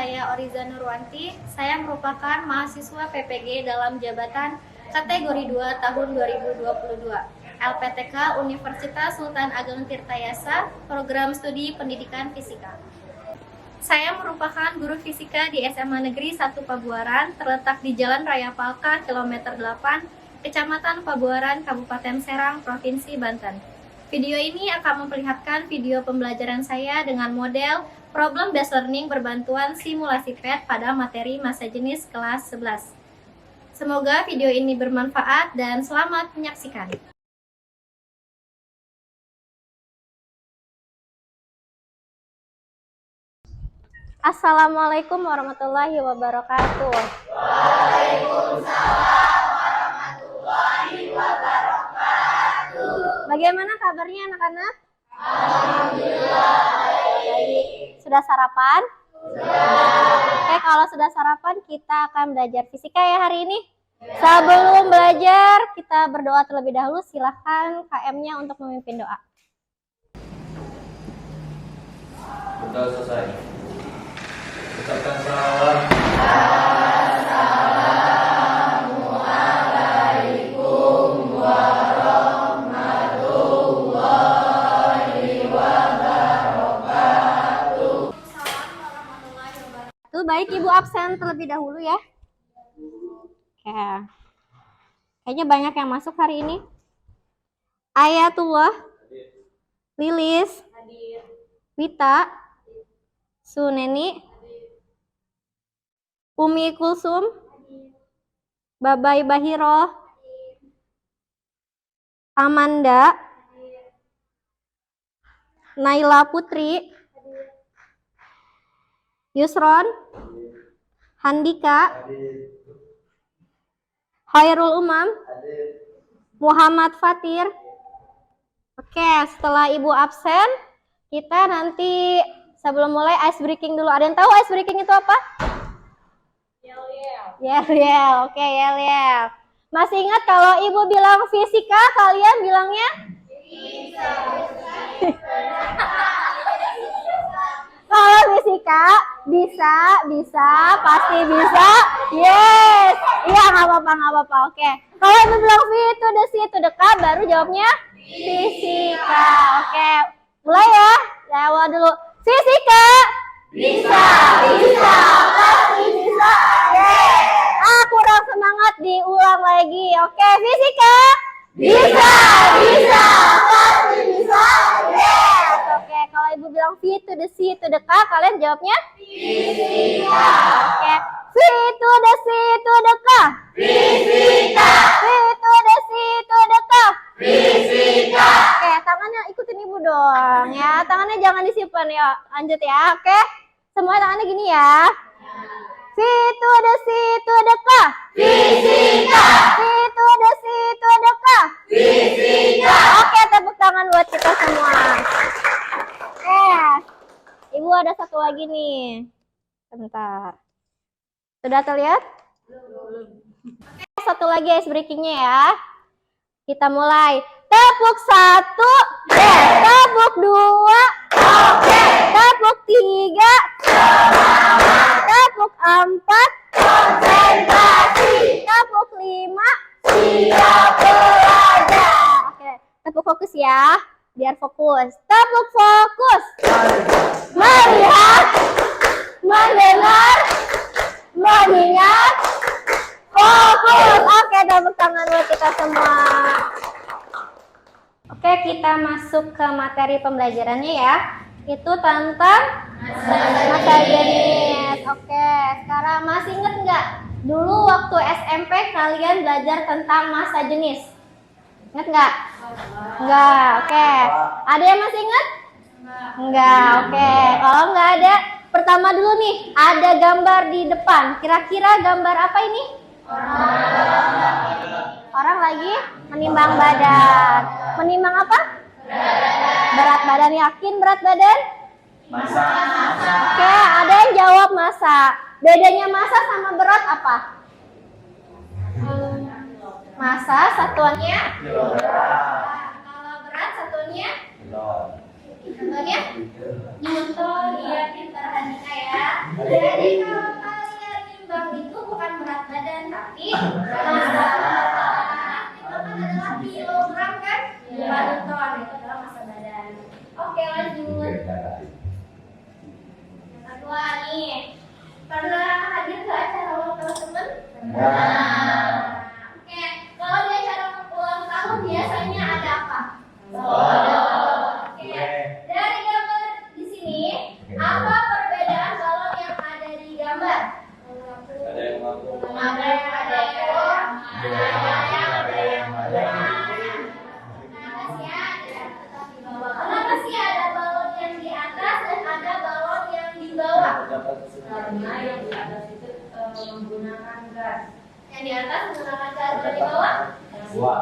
saya Oriza Nurwanti. Saya merupakan mahasiswa PPG dalam jabatan kategori 2 tahun 2022. LPTK Universitas Sultan Ageng Tirtayasa, program studi pendidikan fisika. Saya merupakan guru fisika di SMA Negeri 1 Pabuaran, terletak di Jalan Raya Palka, kilometer 8, Kecamatan Pabuaran, Kabupaten Serang, Provinsi Banten. Video ini akan memperlihatkan video pembelajaran saya dengan model problem based learning berbantuan simulasi PET pada materi massa jenis kelas 11. Semoga video ini bermanfaat dan selamat menyaksikan. Assalamualaikum warahmatullahi wabarakatuh. Waalaikumsalam warahmatullahi wabarakatuh. Bagaimana kabarnya anak-anak? Alhamdulillah baik. Sudah sarapan? Sudah. Oke, kalau sudah sarapan kita akan belajar fisika ya hari ini. Sebelum belajar kita berdoa terlebih dahulu. Silahkan KM-nya untuk memimpin doa. Sudah selesai. Ucapkan salam. Assalamualaikum warahmatullahi wabarakatuh. Baik, Ibu absen terlebih dahulu ya. Oke. Kayaknya banyak yang masuk hari ini. Ayatullah, Lilis, Wita, Suneni, Umi Kulsum, Babai Bahiro, Amanda, Naila Putri, Yusron, Handika, Khairul Umam, Muhammad Fatir. Oke, setelah Ibu absen, kita nanti sebelum mulai ice breaking dulu. Ada yang tahu ice breaking itu apa? Yel-yel. Oke, yel-yel. Masih ingat kalau Ibu bilang fisika, kalian bilangnya? Kalau fisika, bisa, pasti bisa. Yes. Iya, nggak apa-apa. Oke. Kalau Ibu bilang to the K, baru jawabnya fisika. Oke. Mulai ya. Lewat dulu. Fisika. Bisa, pasti bisa. Yes. Kurang semangat, diulang lagi. Oke, fisika. Bisa, pasti bisa. Yes. Oke, kalau Ibu bilang to the K, kalian jawabnya fisika. Oke. To the K. Fisika. To the K. Fisika. Oke, tangannya ikutin Ibu dong ya. Tangannya jangan disimpan ya. Lanjut ya. Oke. Semua tangannya gini ya. To the K. Fisika. To the K. Fisika. Oke, tepuk tangan buat kita semua. Oke. Ibu ada satu lagi nih. Bentar. Sudah terlihat? Oke, satu lagi ice breakingnya ya. Kita mulai. Tepuk 1, tepuk 2, tepuk 3, tepuk 4, Konsentrasi. tepuk 5, Siap belajar. Oke, tepuk fokus ya, biar fokus. Tepuk fokus. Melihat, mendengar, mengingat, fokus. Oke, tepuk tangan buat kita semua. Oke, kita masuk ke materi pembelajarannya ya. Itu tentang massa jenis. Oke, sekarang masih inget nggak? Dulu waktu SMP kalian belajar tentang massa jenis. Ingat nggak? Enggak, oke. Ada yang masih ingat? Enggak, oke. Kalau nggak ada, pertama dulu nih, ada gambar di depan. Kira-kira gambar apa ini? Orang lagi menimbang badan. Menimbang apa? Berat badan. Yakin berat badan? Masa. Oke, ada yang jawab massa. Bedanya massa sama berat apa? Massa satuannya? Kalau berat satuannya? Newton. Iya, pintar Handika ya. ya. Jadi kalau kalian nimbang itu bukan berat badan tapi massa badan. Itu kan adalah kilogram kan? Bukan ton, itu adalah massa badan. Oke, lanjut. Yang kedua nih. Pernah hadir ke acara ulang tahun teman? Oke, kalau di acara ulang tahun biasanya ada apa? Oke, dari gambar di sini, apa perbedaan balon yang ada di gambar? Ada yang mampu. Ada yang Kenapa sih ada balon yang di atas dan ada balon yang di bawah? Karena yang di atas itu menggunakan gas. Yang di atas menggunakan gas dan di bawah? Wah.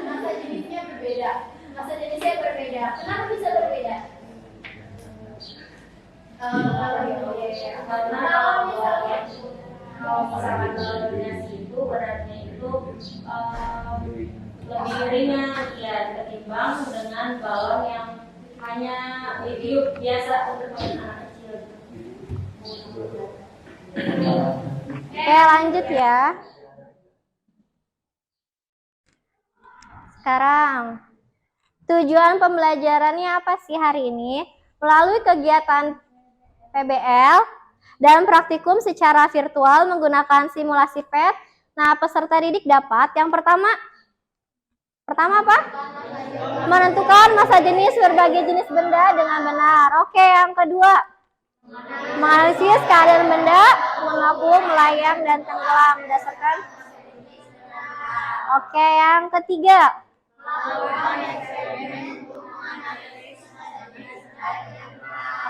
Masa jenisnya berbeda. Masa jenisnya berbeda. Kenapa bisa berbeda? Karena kalau misalkan balonnya itu beratnya itu lebih ringan ya ketimbang dengan balon yang hanya tiup biasa untuk anak kecil. Oke, lanjut ya. Sekarang, tujuan pembelajarannya apa sih hari ini? Melalui kegiatan PBL dan praktikum secara virtual menggunakan simulasi PET. Nah, peserta didik dapat yang pertama apa? Menentukan massa jenis berbagai jenis benda dengan benar. Oke, yang kedua, menganalisis keadaan benda mengapung, melayang, dan tenggelam berdasarkan. Oke, yang ketiga,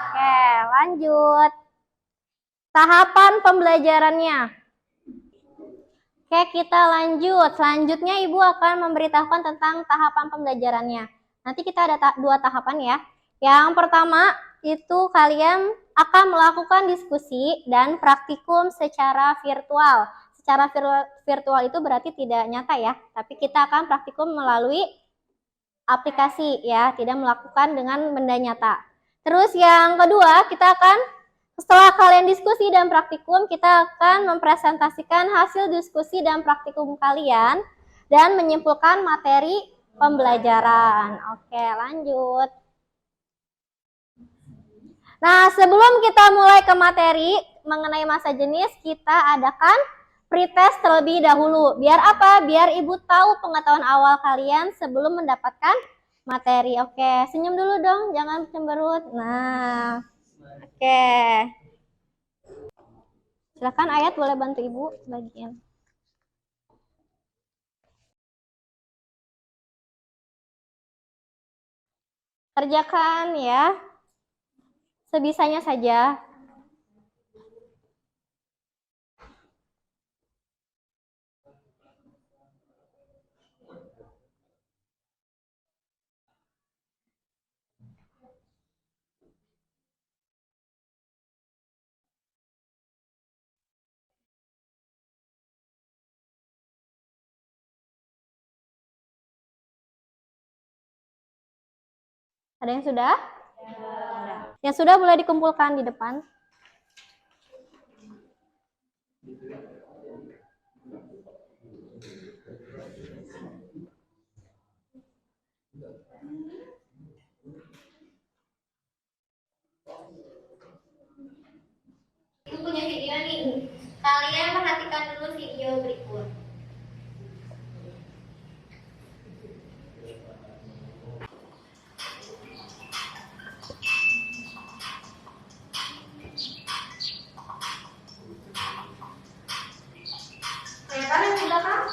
oke, lanjut. Tahapan pembelajarannya. Oke, kita lanjut. Selanjutnya Ibu akan memberitahukan tentang tahapan pembelajarannya. Nanti kita ada dua tahapan ya. Yang pertama, itu kalian akan melakukan diskusi dan praktikum secara virtual. Secara virtual itu berarti tidak nyata ya, tapi kita akan praktikum melalui aplikasi ya, tidak melakukan dengan benda nyata. Terus yang kedua, kita akan setelah kalian diskusi dan praktikum, kita akan mempresentasikan hasil diskusi dan praktikum kalian dan menyimpulkan materi pembelajaran. Oke, lanjut. Nah, sebelum kita mulai ke materi mengenai massa jenis, kita adakan pretest terlebih dahulu. Biar apa? Biar Ibu tahu pengetahuan awal kalian sebelum mendapatkan materi. Oke, senyum dulu dong, jangan cemberut. Nah, oke. Silakan Ayat boleh bantu Ibu bagian. Kerjakan ya. Sebisanya saja. Ada yang sudah? Yang sudah boleh dikumpulkan di depan. Ibu punya video nih. Kalian perhatikan dulu video berikut. Kelihatan yang di belakang?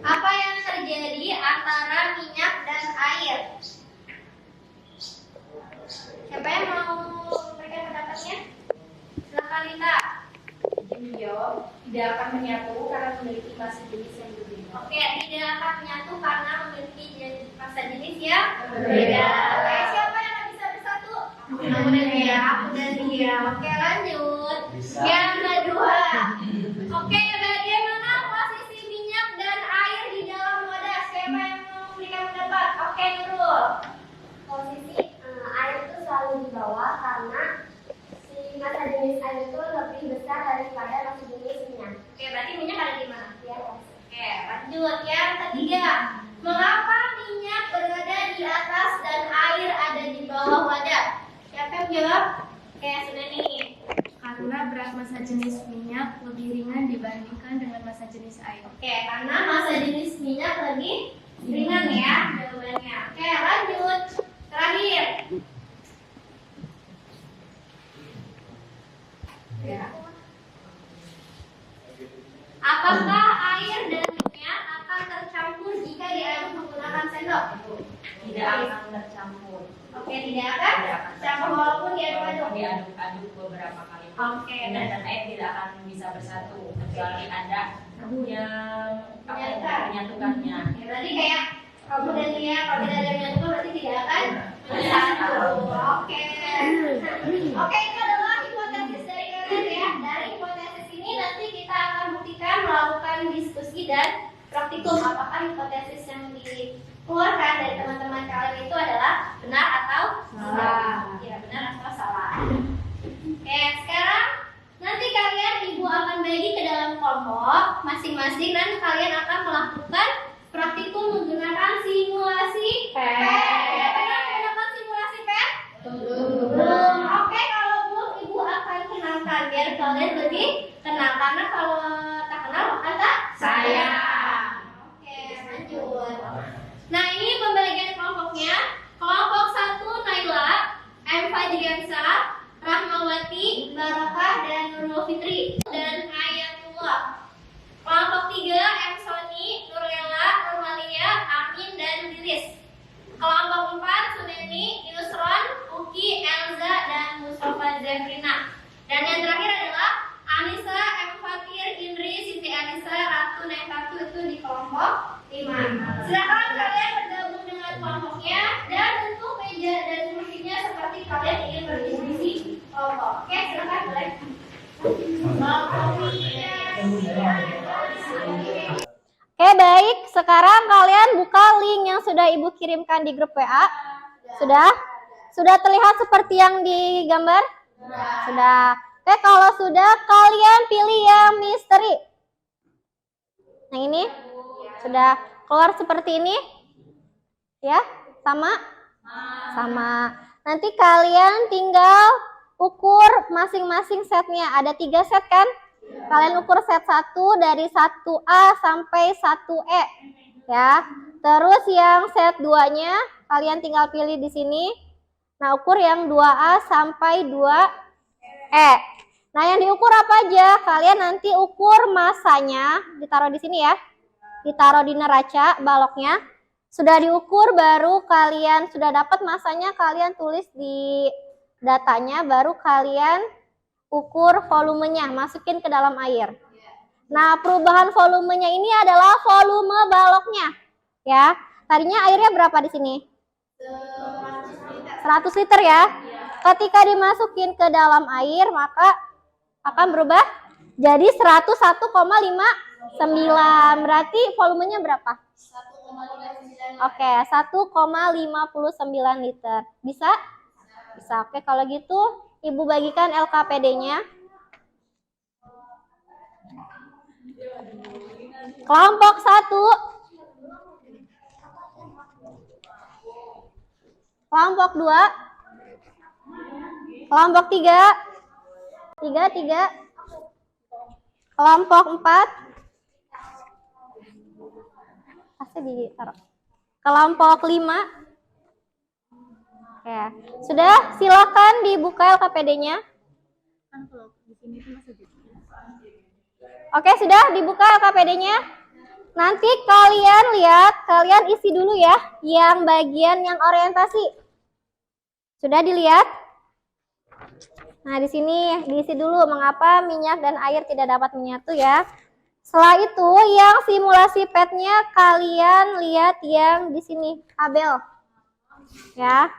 Apa yang terjadi antara minyak dan air? Siapa yang mau memberikan pendapatnya? Silakan Lita. Jawab. tidak akan menyatu karena memiliki massa jenis yang berbeda. Oke, tidak akan menyatu karena memiliki massa jenis yang berbeda. Oke, siapa yang bisa bersatu? Aku dan dia, aku dan dia. Oke, lanjut. Bisa. Yang kedua. Oke, bagaimana posisi minyak dan air di dalam wadah? Siapa yang mau memberikan pendapat? Oke, Nurul. Posisi air itu selalu di bawah karena si massa jenis air itu lebih besar daripada massa jenis minyak. Oke, berarti minyak ada di mana? Di atas. Oke, lanjut. Yang ketiga. Mengapa minyak berada di atas dan air ada di bawah wadah? Siapa yang jawab? Oke, sudah nih. Karena berat massa jenis minyak lebih ringan dibandingkan dengan massa jenis air. Oke, karena massa jenis minyak lebih ringan ya jawabannya. Oke, lanjut. Terakhir. Ya. Apakah air dan minyak akan tercampur jika diaduk menggunakan sendok? Tidak akan tercampur. Oke, tidak akan tercampur walaupun diaduk-aduk. Diaduk-aduk beberapa kali. Oke, Minyak dan air tidak akan bisa bersatu kecuali ada yang menyatukannya. Ya, berarti kayak kamu dan dia kalau tidak ada yang menyatu berarti tidak akan bersatu. Oke. Oke, itu adalah hipotesis dari kalian ya. Dari hipotesis ini nanti kita akan buktikan melakukan diskusi dan praktikum apakah hipotesis yang dikeluarkan dari teman-teman kalian itu adalah benar atau salah. Ya, benar atau salah. Oke, sekarang nanti kalian ibu akan bagi ke dalam kelompok masing-masing dan kalian akan melakukan praktikum menggunakan simulasi PET. Ya, pernah menggunakan simulasi PET? Belum. Oke, kalau belum ibu akan kenalkan biar kalian lebih kenal karena kalau tak kenal maka tak sayang. Oke, lanjut. Nah, ini pembagian kelompoknya. Kelompok 1 Naila, M. Fajriansa, Rahmawati, Barakah, dan Nurul Fitri, dan Ayatullah. Kelompok 3 M. Soni, Nurlela, Nurmalia, Amin, dan Lilis. Kelompok 4 Suneni, Yusron, Uki, Elza, dan Mustafa Zefrina. Dan yang terakhir adalah Anissa, M. Fatir, Indri, Siti Anissa, Ratu, dan Ratu itu di kelompok 5. Silakan kalian bergabung dengan kelompoknya dan untuk meja dan kursinya seperti kalian ingin berdiskusi kelompok. Oke, silakan boleh. Oke, baik. Sekarang kalian buka link yang sudah Ibu kirimkan di grup WA. Sudah? Sudah terlihat seperti yang digambar? Sudah. Oke, kalau sudah, kalian pilih yang misteri. Yang ini? Sudah keluar seperti ini? Ya? Sama? Sama. Nanti kalian tinggal ukur masing-masing setnya. Ada 3 set kan? Kalian ukur set 1 dari 1A sampai 1E. Ya. Terus yang set 2-nya kalian tinggal pilih di sini. Nah, ukur yang 2A sampai 2E. Nah, yang diukur apa aja? Kalian nanti ukur masanya, ditaruh di sini ya. Ditaruh di neraca baloknya. Sudah diukur baru kalian sudah dapat masanya, kalian tulis di datanya, baru kalian ukur volumenya, masukin ke dalam air. Nah, perubahan volumenya ini adalah volume baloknya. Ya. Tadinya airnya berapa di sini? 100 liter ya. Ketika dimasukin ke dalam air, maka akan berubah jadi 101,59. Berarti volumenya berapa? 1,59. Oke, 1,59 liter. Bisa? Bisa. Oke, kalau gitu Ibu bagikan LKPD-nya. Kelompok 1. Kelompok 2. Kelompok 3. 3. Kelompok 4. Pasti ditaruh. Kelompok 5. Oke. Sudah, silakan dibuka LKPD-nya. Oke, sudah dibuka LKPD-nya. Nanti kalian lihat, kalian isi dulu ya yang bagian yang orientasi. Sudah dilihat? Nah, di sini diisi dulu mengapa minyak dan air tidak dapat menyatu ya. Setelah itu, yang simulasi PET-nya kalian lihat yang di sini, tabel. Ya.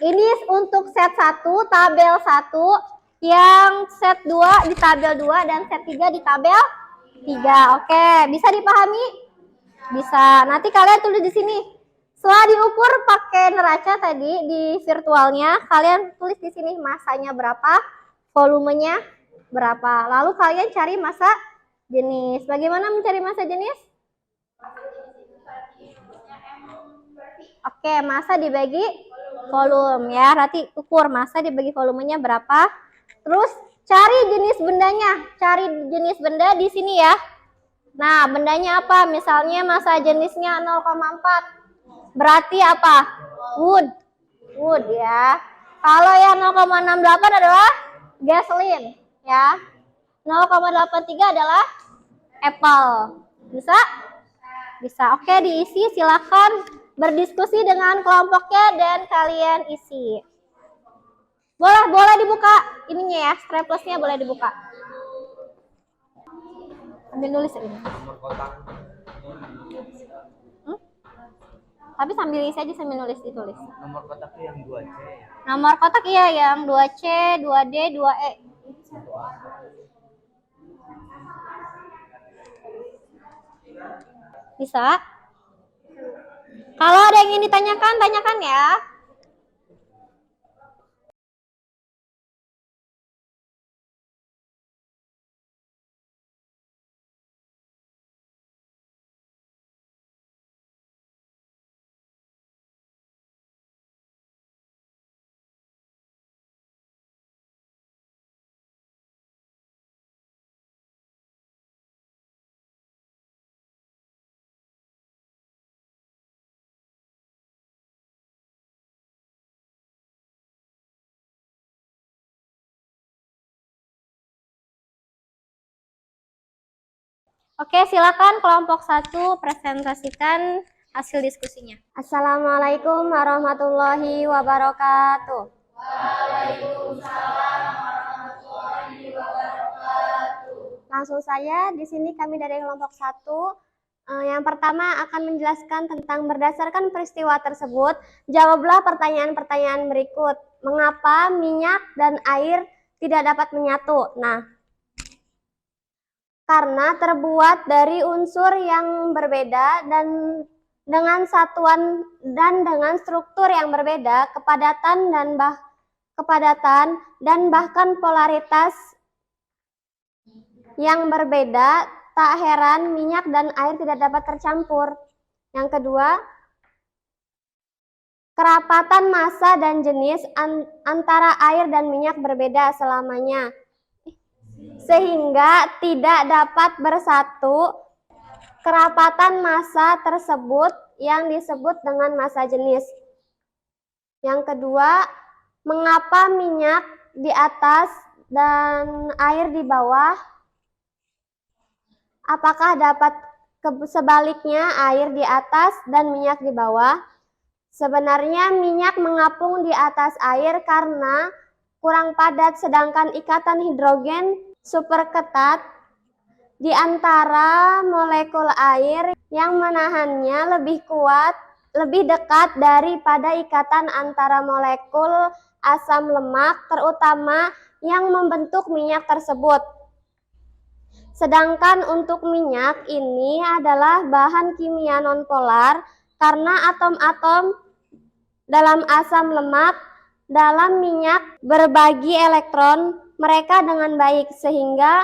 Ini untuk set 1, tabel 1, yang set 2 di tabel 2 dan set 3 di tabel 3. Oke, bisa dipahami? Bisa. Nanti kalian tulis di sini. Setelah diukur pakai neraca tadi di virtualnya, kalian tulis di sini masanya berapa, volumenya berapa. Lalu kalian cari massa jenis. Bagaimana mencari massa jenis? Oke, massa dibagi volume ya. Nanti ukur massa dibagi volumenya berapa. Terus cari jenis bendanya. Cari jenis benda di sini ya. Nah, bendanya apa? Misalnya massa jenisnya 0,4. Berarti apa? Wood ya. Kalau yang 0,68 adalah gasoline ya. 0,83 adalah apple. Bisa? Bisa. Oke, diisi. Silakan berdiskusi dengan kelompoknya dan kalian isi. Boleh dibuka ininya ya, straplessnya boleh dibuka. Ambil nulis ini. Tapi sambil isi aja, sambil nulis, ditulis. Nomor kotaknya yang 2C ya? Nomor kotak iya yang 2C, 2D, 2E. Bisa? Kalau ada yang ingin ditanyakan, tanyakan ya. Oke, silakan kelompok 1 presentasikan hasil diskusinya. Assalamualaikum warahmatullahi wabarakatuh. Langsung saja, di sini kami dari kelompok 1. Yang pertama akan menjelaskan tentang berdasarkan peristiwa tersebut, jawablah pertanyaan-pertanyaan berikut. Mengapa minyak dan air tidak dapat menyatu? Nah, karena terbuat dari unsur yang berbeda dan dengan satuan dan dengan struktur yang berbeda, kepadatan dan bahkan polaritas yang berbeda, tak heran minyak dan air tidak dapat tercampur. Yang kedua, kerapatan massa dan jenis antara air dan minyak berbeda selamanya, sehingga tidak dapat bersatu. Kerapatan massa tersebut yang disebut dengan massa jenis. Yang kedua, mengapa minyak di atas dan air di bawah? Apakah dapat sebaliknya air di atas dan minyak di bawah? Sebenarnya minyak mengapung di atas air karena kurang padat, sedangkan ikatan hidrogen super ketat di antara molekul air yang menahannya lebih kuat, lebih dekat daripada ikatan antara molekul asam lemak, terutama yang membentuk minyak tersebut. Sedangkan untuk minyak ini adalah bahan kimia nonpolar karena atom-atom dalam asam lemak dalam minyak berbagi elektron mereka dengan baik, sehingga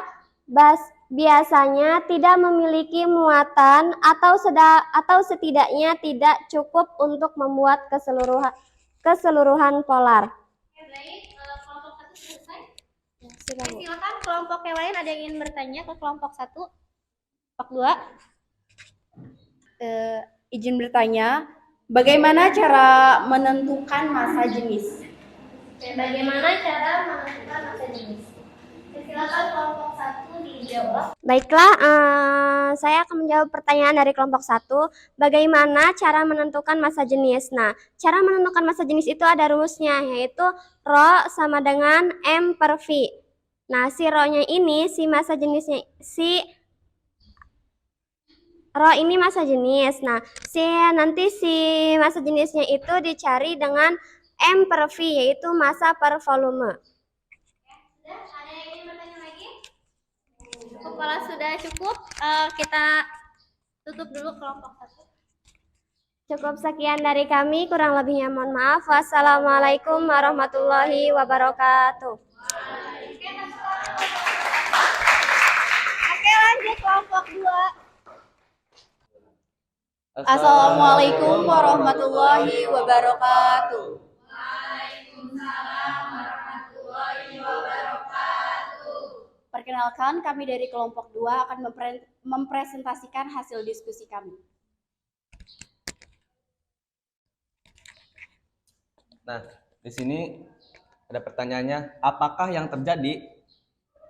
biasanya tidak memiliki muatan atau setidaknya tidak cukup untuk membuat keseluruhan polar. Oke, baik. Kelompok 1 selesai? Ya, silakan kelompok yang lain ada yang ingin bertanya ke kelompok 1? Kelompok 2? Izin bertanya, bagaimana cara menentukan massa jenis? Bagaimana cara menentukan massa jenis? Silakan kelompok 1 dijawab. Jawab. Baiklah, saya akan menjawab pertanyaan dari kelompok 1. Bagaimana cara menentukan massa jenis? Nah, cara menentukan massa jenis itu ada rumusnya, yaitu Rho sama dengan M per V. Nah, si Rho-nya ini, Rho ini massa jenis. Nah, nanti si massa jenisnya itu dicari dengan M per V, yaitu massa per volume. Sudah, ada yang ingin bertanya lagi? Cukup, kalau sudah cukup, kita tutup dulu kelompok 1. Cukup sekian dari kami, kurang lebihnya mohon maaf. Wassalamualaikum warahmatullahi wabarakatuh. Oke, lanjut kelompok 2. Assalamualaikum warahmatullahi wabarakatuh. Perkenalkan, kami dari kelompok 2 akan mempresentasikan hasil diskusi kami. Nah, di sini ada pertanyaannya, apakah yang terjadi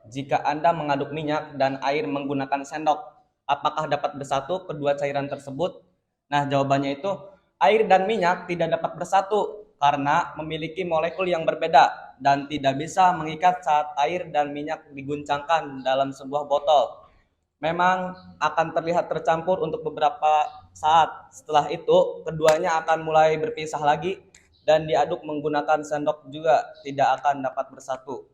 jika Anda mengaduk minyak dan air menggunakan sendok? Apakah dapat bersatu kedua cairan tersebut? Nah, jawabannya itu air dan minyak tidak dapat bersatu karena memiliki molekul yang berbeda dan tidak bisa mengikat saat air dan minyak diguncangkan dalam sebuah botol. Memang akan terlihat tercampur untuk beberapa saat. Setelah itu, keduanya akan mulai berpisah lagi dan diaduk menggunakan sendok juga tidak akan dapat bersatu.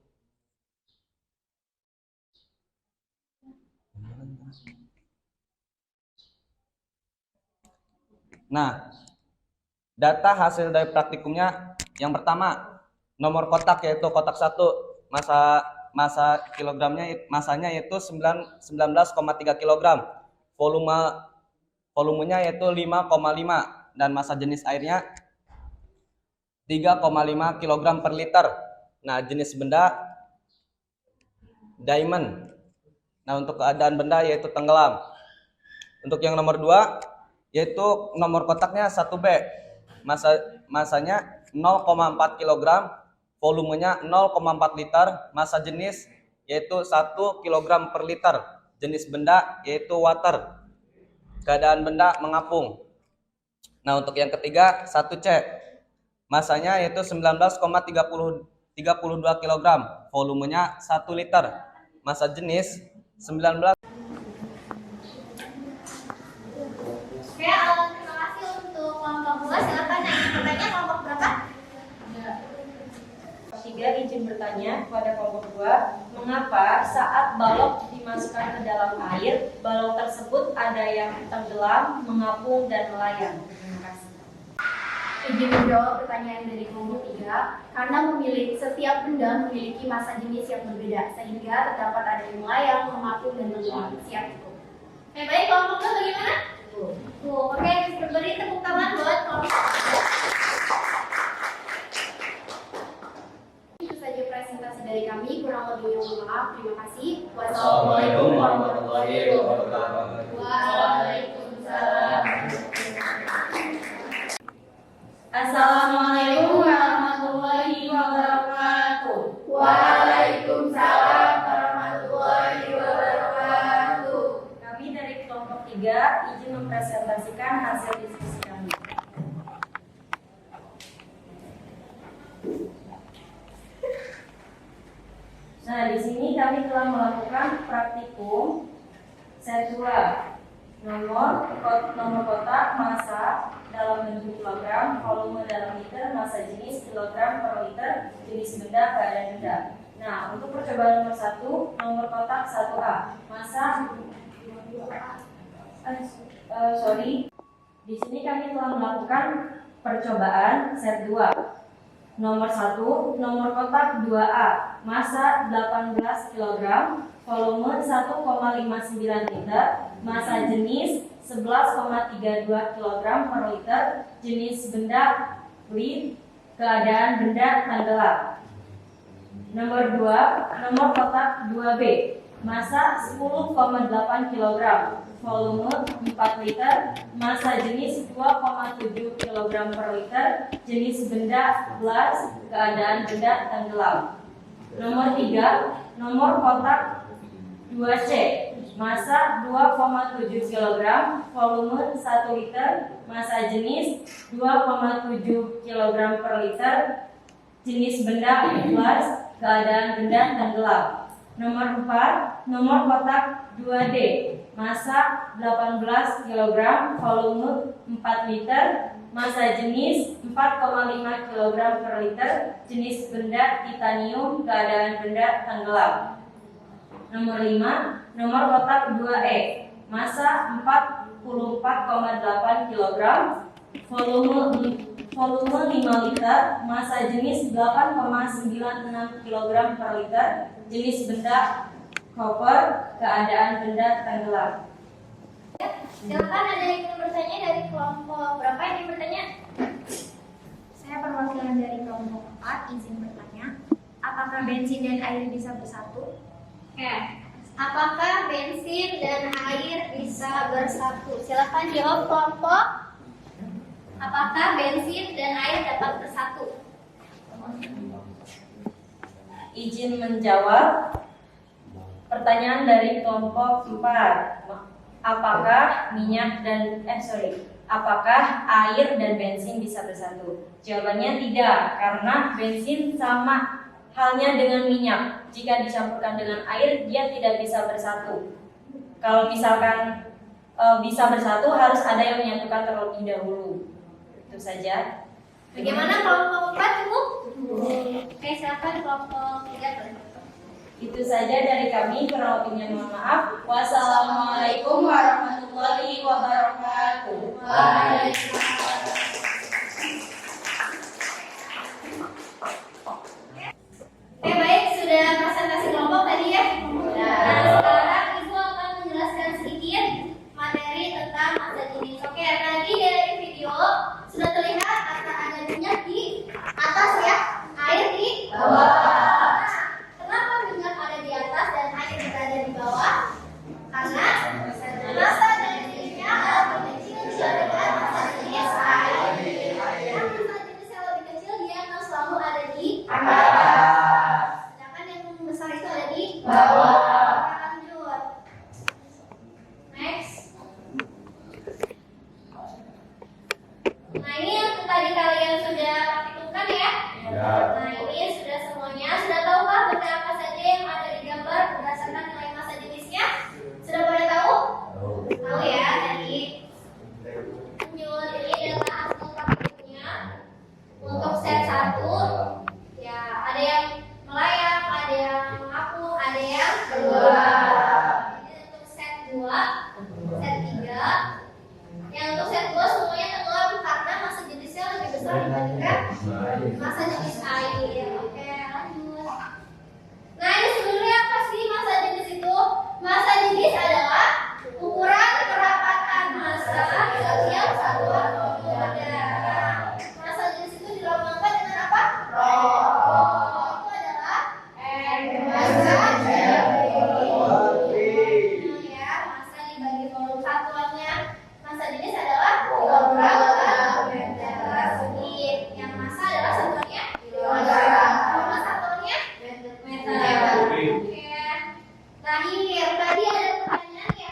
Nah, data hasil dari praktikumnya yang pertama, nomor kotak yaitu kotak 1, massa masanya yaitu 19,3 kg. Volumenya yaitu 5,5 dan massa jenis airnya 3,5 kg per liter. Nah, jenis benda diamond. Nah, untuk keadaan benda yaitu tenggelam. Untuk yang nomor 2 yaitu nomor kotaknya 1B. Masanya 0,4 kg, volumenya 0,4 liter, massa jenis yaitu 1 kg per liter. Jenis benda yaitu water. Keadaan benda mengapung. Nah, untuk yang ketiga 1C. Masanya yaitu 19,32 kg, volumenya 1 liter. Massa jenis 19. Oke, terima kasih untuk kelompok 2. Silakan yang ingin bertanya, kelompok berapa? 3 izin bertanya kepada kelompok 2, mengapa saat balok dimasukkan ke dalam air, balok tersebut ada yang tenggelam, mengapung, dan melayang? Terima kasih. Izin menjawab pertanyaan dari kelompok 3, karena setiap benda memiliki massa jenis yang berbeda, sehingga terdapat ada yang melayang, mengapung, dan menghilang. Siap cukup. Oke, baik, kelompok 2 bagaimana? Oke, beri tepuk tangan buat kelompok 2. Itu saja presentasi dari kami, kurang lebihnya mohon maaf. Terima kasih. Assalamualaikum warahmatullahi wabarakatuh. Waalaikumsalam. Assalamualaikum warahmatullahi wabarakatuh. Waalaikumsalam warahmatullahi wabarakatuh. Kami dari kelompok 3 izin mempresentasikan hasil diskusi kami. Nah, di sini kami telah melakukan praktikum set 2. Nomor kotak, massa dalam bentuk kilogram, volume dalam liter, massa jenis kilogram per liter, jenis benda, keadaan benda. Nah, untuk percobaan nomor 1, nomor kotak 1A, massa Di sini kami telah melakukan percobaan set 2. Nomor 1, nomor kotak 2A, massa 18 kg, volume 1,59 liter, massa jenis 11,32 kg per liter, jenis benda lead, keadaan benda tenggelam. Nomor 2, nomor kotak 2B, massa 10,8 kg, volume 4 liter, massa jenis 2,7 kg per liter, jenis benda gelas, keadaan benda tenggelam. Nomor 3, nomor kotak 2C. Massa 2,7 kg, volume 1 liter, massa jenis 2,7 kg per liter, jenis benda ikhlas, keadaan benda tenggelam. Nomor 4, nomor kotak 2D, massa 18 kg, volume 4 liter, massa jenis 4,5 kg per liter, jenis benda titanium, keadaan benda tenggelam. Nomor 5, nomor kotak 2E, massa 44,8 kg, volume 5 liter, massa jenis 8,96 kg per liter, jenis benda koper, keadaan benda tenggelam. Silakan ada yang ingin bertanya dari kelompok berapa yang ingin bertanya? Saya perwakilan dari kelompok 4 izin bertanya. Apakah bensin dan air bisa bersatu? Oke. Apakah bensin dan air bisa bersatu? Silakan jawab kelompok. Apakah bensin dan air dapat bersatu? Izin menjawab. Pertanyaan dari kelompok 4. Apakah apakah air dan bensin bisa bersatu? Jawabannya tidak, karena bensin sama halnya dengan minyak. Jika dicampurkan dengan air, dia tidak bisa bersatu. Kalau misalkan bisa bersatu, harus ada yang menyatukan terlebih dahulu. Itu saja. Bagaimana kelompok 4 cukup? Oke, silakan kelompok 3. Itu saja dari kami. Kurang lebihnya mohon maaf. Wassalamualaikum warahmatullahi wabarakatuh. Oke, baik, sudah presentasi kelompok tadi ya. Nah, sekarang Ibu akan menjelaskan sedikit materi tentang massa jenis. Oke, tadi dari video sudah terlihat ada minyak di atas ya, air di bawah. Nah, kenapa minyak ada di atas dan air berada di bawah? Karena massa jenisnya lebih kecil dibandingkan massa jenis air. Yang massa jenis yang lebih kecil dia akan selalu ada di atas. Sedangkan yang besar itu ada di bawah. Lanjut. Next. Nah, ini yang tadi kalian sudah perhitungkan ya. Nah, ini sudah semuanya. Sudah tahukah benda apa saja yang ada di gambar berdasarkan nilai massa jenisnya? Sudah pada tahu? Tahu ya, tadi. Lanjut, ini data hasil praktiknya. Untuk set 1, ya ada yang melayang, ada yang mengapung, ada yang bergerak. Ini untuk set 2, set 3. Yang untuk set 2 semuanya tenggelam karena massa jenisnya lebih besar dibandingkan massa jenis air. Oke, lanjut. Nah, ini sebenarnya apa sih massa jenis itu? Massa jenis adalah ukuran kerapatan massa setiap satuan volume benda. Nah, massa jenis itu dilambangkan dengan apa? Rho. Itu adalah massa jenis. Ya, massa dibagi volume satuannya. Massa jenis adalah kilogram per meter persegi. Yang massa adalah satuannya kilogram. Volume satuannya meter. Oke. Terakhir, tadi ada pertanyaan ya.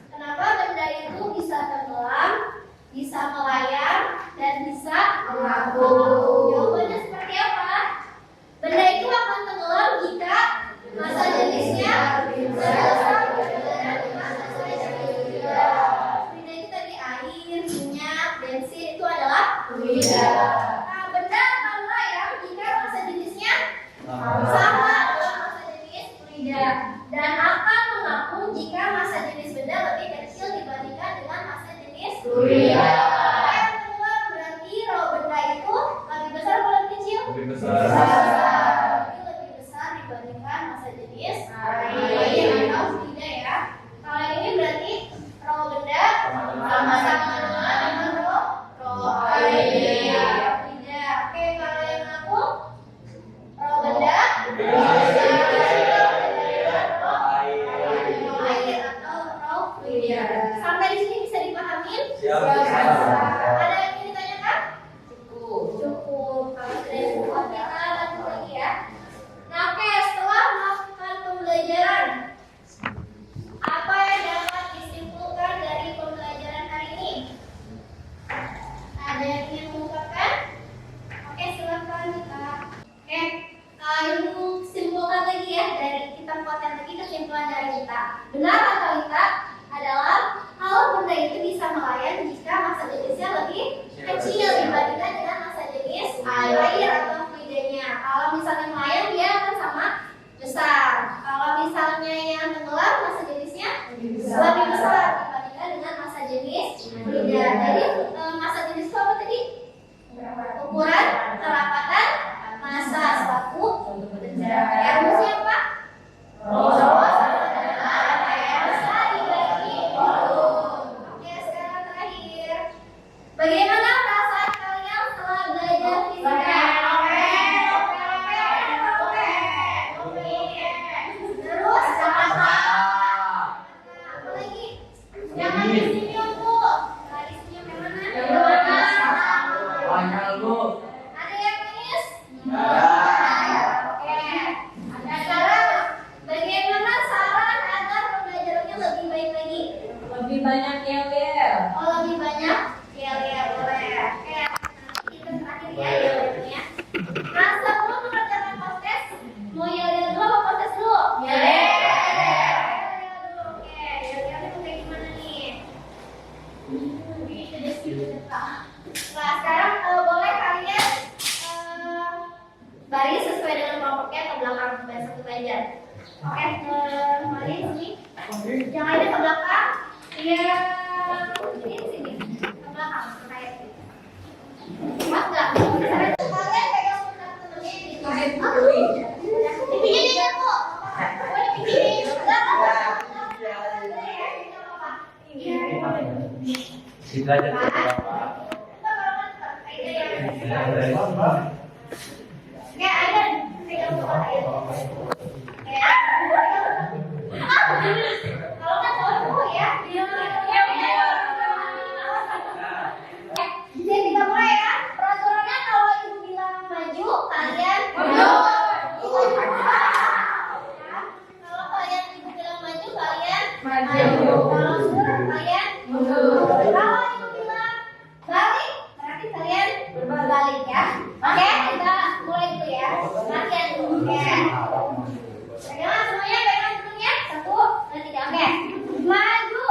Kenapa benda itu bisa tenggelam, bisa melayang, dan bisa mengapung? Jawabannya seperti apa? Benda itu akan tenggelam jika massa jenisnya lebih besar dibandingkan massa jenisnya. Benda itu tadi air, minyak, bensin itu adalah fluida. Nah, benda akan melayang jika massa jenisnya sama dengan massa jenis fluida, dan akan mengapung jika massa jenis benda lebih kecil dibandingkan dengan massa jenis fluida. Yang tenggelam berarti rho benda itu lebih besar atau lebih kecil? Lebih besar. Jadi lebih besar dibandingkan massa jenis air atau fluida ya. Kalau yang ini berarti rho benda sama-sama dengan rho air. Fluida. Oke, kalau yang mengapung rho benda air atau rho fluida. Sampai di sini bisa dipahami? Siap. Ada yang ingin ditanyakan? Cukup. Kalau sudah cukup, kita lanjut lagi ya. Nah, oke, setelah melakukan pembelajaran Lebih banyak yel-yel. Oh, lebih banyak yel-yel boleh. Oke, nanti kita terakhir ya yel-yelnya. Nah, sebelum mengerjakan podcast, mau yel-yel dulu apa podcast dulu? Yel-yel dulu. Oke, yel-yelnya mau kayak gimana nih? Nah, sekarang boleh kalian baris sesuai dengan kelompoknya ke belakang satu meja. Oke, mari sini. Yang lainnya ke belakang. Iya, ini sini ke belakang kayak gitu. Mas nggak? Kalian pegang pundak temennya di pinggir dia kok. Oh, di pinggir. Kita aja Bapak. Oke, Aidan, pegang pundak Aidan. Kalau nggak tahu ya. Jadi kita mulai ya. Peraturannya kalau ibu bilang maju, kalian mundur. Kalau kalian ibu bilang maju, kalian maju. Kalau mundur, kalian mundur. Kalau ibu bilang balik, berarti kalian berbalik ya. Oke, kita mulai dulu ya. Latihan dulu. Oke. Pegangan semuanya, pegangan dulunya. 1, 2, 3. Oke. Maju.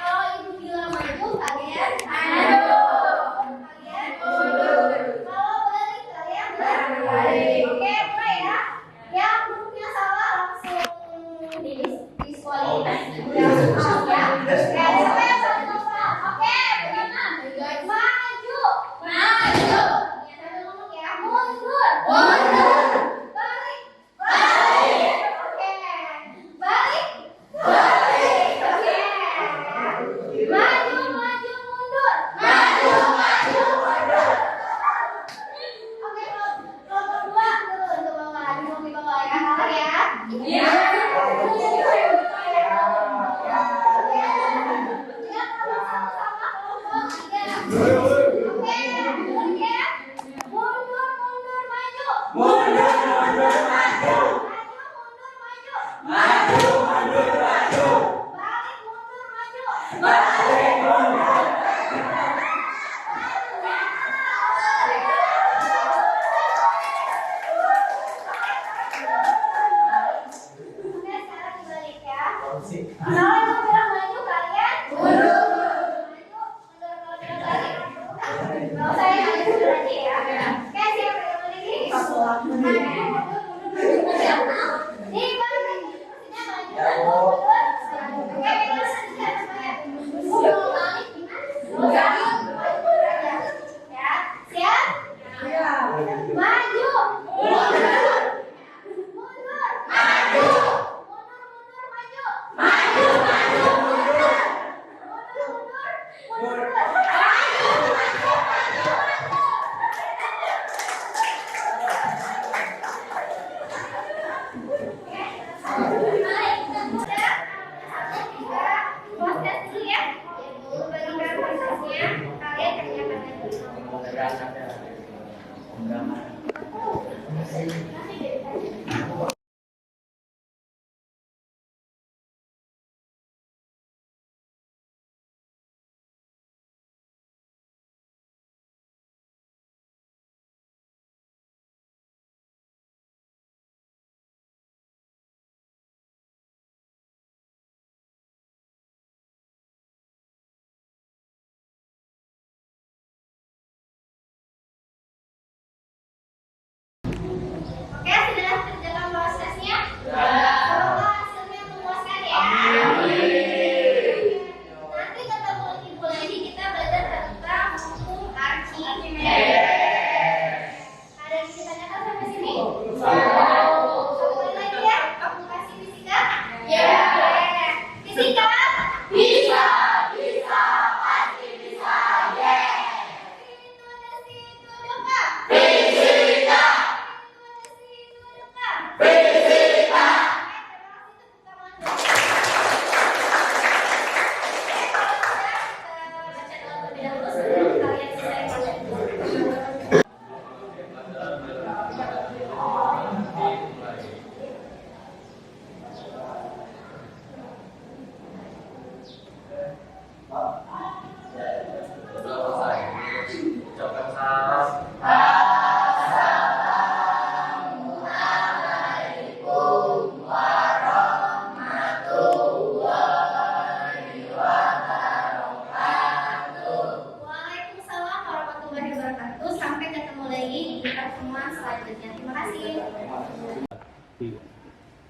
Kalau ibu bilang maju, kalian maju. Kalian mundur. Kalau balik, kalian balik. Oke, mulai ya. Yang hurufnya salah langsung diskualifikasi. Ya. Oke, siapa yang salah lupa? Oke, pegangan. Maju. Maju. Sambil ngomong ya. Mundur. Mundur. Balik. Balik. Oke. Balik. Balik. Oke. Maju, maju, mundur. Maju, maju, mundur. Oke, kelompok 2 turun ke bawah. Duduk di bawah ya. Salah ya. Iya. Sama-sama kelompok 3. Oke, mundur ya. Mundur, mundur, maju. Mundur, mundur, maju. Maju, mundur, maju. Maju, mundur, maju. Balik, mundur, maju. Balik, mundur. Oke, sekarang dibalik ya. Kalau ibu bilang maju, kalian mundur. Maju, mundur. Kalau bilang balik, nggak usah ya, mundur aja ya. Oke, siap yang lagi? Mundur, mundur, maju. Dibalik, maksudnya maju, mundur. Oke, pegang saja semuanya. Mundur, balik, gimana? Maju aja. Ya, siap? Maju. Mundur. Mundur. Maju. Mundur, mundur, maju. Maju, maju, mundur. Mundur,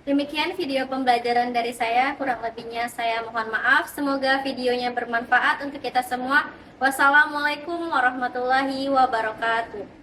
Demikian video pembelajaran dari saya, kurang lebihnya saya mohon maaf. Semoga videonya bermanfaat untuk kita semua. Wassalamualaikum warahmatullahi wabarakatuh.